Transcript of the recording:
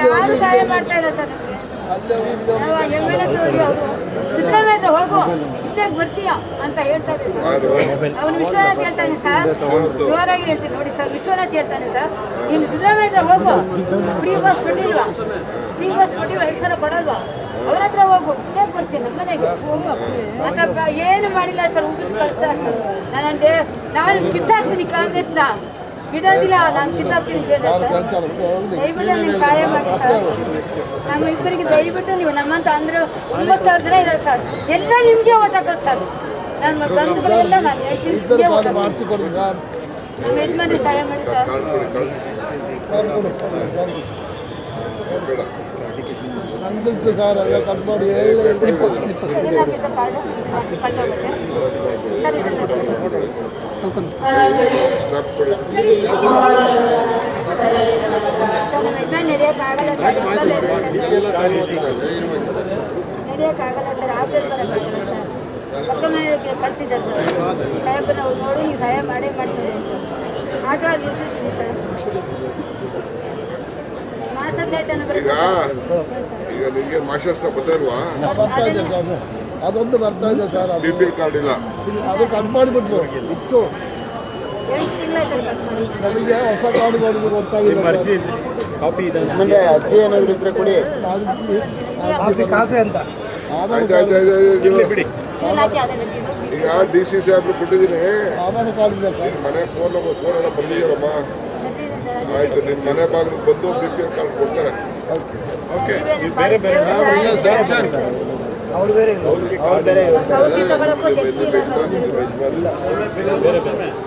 ಯಾರು ಸಹಾಯ ಮಾಡ್ತಾ ಇಲ್ಲ ಸರ್ ಸಿದ್ದರಾಮಯ್ಯ ಹೋಗು ಇದ್ದಾಗ ಬರ್ತೀಯ ಅಂತ ಹೇಳ್ತಾ ಇದ್ದಾರೆ. ಅವನು ವಿಶ್ವನಾಥ್ ಹೇಳ್ತಾನೆ ಸರ್, ಜೋರಾಗಿ ಹೇಳ್ತೀನಿ ನೋಡಿ ಸರ್. ವಿಶ್ವನಾಥ್ ಹೇಳ್ತಾನೆ ಸರ್, ನೀನು ಸಿದ್ದರಾಮಯ್ಯ ಹೋಗು, ಫ್ರೀ ಬಸ್ ಕೊಟ್ಟಿಲ್ವಾ, ಫ್ರೀ ಬಸ್ ಕೊಟ್ಟಿಲ್ವಾ, 2 ಸಾವಿರ ಕೊಡಲ್ವಾ, ಅವ್ರ ಹತ್ರ ಹೋಗು, ಇದ್ದಾಗ ಬರ್ತೀನಿ ನಮ್ಮ ಮನೆಗೆ ಅಂತ ಏನು ಮಾಡಿಲ್ಲ ಸರ್. ಉಗಿದು ಕಳಿಸ್ತಾ ಸರ್. ನಾನಂದೆ ನಾನು ಕಿತ್ತಾಕ್ತೀನಿ ಕಾಂಗ್ರೆಸ್ನ, ಬಿಡೋದಿಲ್ಲ, ನಾನು ಕಿತ್ತಾಕ್ತೀನಿ ದಯವಿಟ್ಟು ನೀವು ಸಹಾಯ ಮಾಡಿ ಸರ್. ನಮ್ಮ ಇಬ್ಬರಿಗೆ ದಯವಿಟ್ಟು ನೀವು ನಮ್ಮಂತ ಅಂದ್ರೆ 9,000 ಜನ ಇದ್ದಾರೆ ಸರ್, ಎಲ್ಲ ನಿಮಗೆ ಓಟ್ ಹಾಕೋದು ಸರ್. ನನ್ನ ಬಂಧುಗಳೆಲ್ಲ ನಾನು ಹೇಳ್ತೀನಿ ನಮ್ಮ ಯಜಮಾನ್ರಿಗೆ ಸಹಾಯ ಮಾಡಿ ಸರ್. ನಡೆಯೋಕ್ಕಾಗಲ್ಲ ಸರ್, ಆಫೀಸ್ ಬರೋಕ್ಕಾಗಲ್ಲ ಸರ್. ಪಕ್ಕ ಮನೆಗೆ ಕಳಿಸಿದ್ದಾರೆ ಸರ್ ಸಾಹೇಬ್ರು, ಅವ್ರು ನೋಡಿ ನೀವು ಸಹಾಯ ಮಾಡೇ ಮಾಡ್ತೀವಿ ಅಂತ ಆಟೋ ಆಗಿ ಇರ್ತಿದ್ದೀನಿ ಸರ್. ಅದೊಂದು ಬರ್ತಾ ಇದೆ ಸರ್. BPL ಕಾರ್ಡ್ ಇಲ್ಲ, ಅದು ಕಟ್ ಮಾಡಿಬಿಟ್ರು. ಇತ್ತು 2 ತಿಂಗಳಾಯ್ತು ನಮಗೆ ಹೊಸ ಕಾರ್ಡ್ ಮಾಡೋದು ಗೊತ್ತಾಗಿದೆ. ಅರ್ಜಿ ಏನಾದ್ರು ಇದ್ರೆ ಕೊಡಿ, ಕಾಫಿ ಅಂತ ಬಿಡಿ. ಈಗ DC ಸಾಹೇಬ್ರು ಕೊಟ್ಟಿದ್ದೀನಿ, ಮನೆ ಫೋನ್ ಎಲ್ಲ ಬಂದಿದ್ದೀರಮ್ಮ. ಆಯ್ತು, ನಿನ್ನ ಮನೆ ಬಾಗಿಲು ಬಂದು BPL ಕಾರ್ಡ್ ಕೊಡ್ತಾರೆ. ಓಕೆ, ಬೇರೆ ಬೇರೆ ಅವ್ರು ಬೇರೆ ಬೇರೆ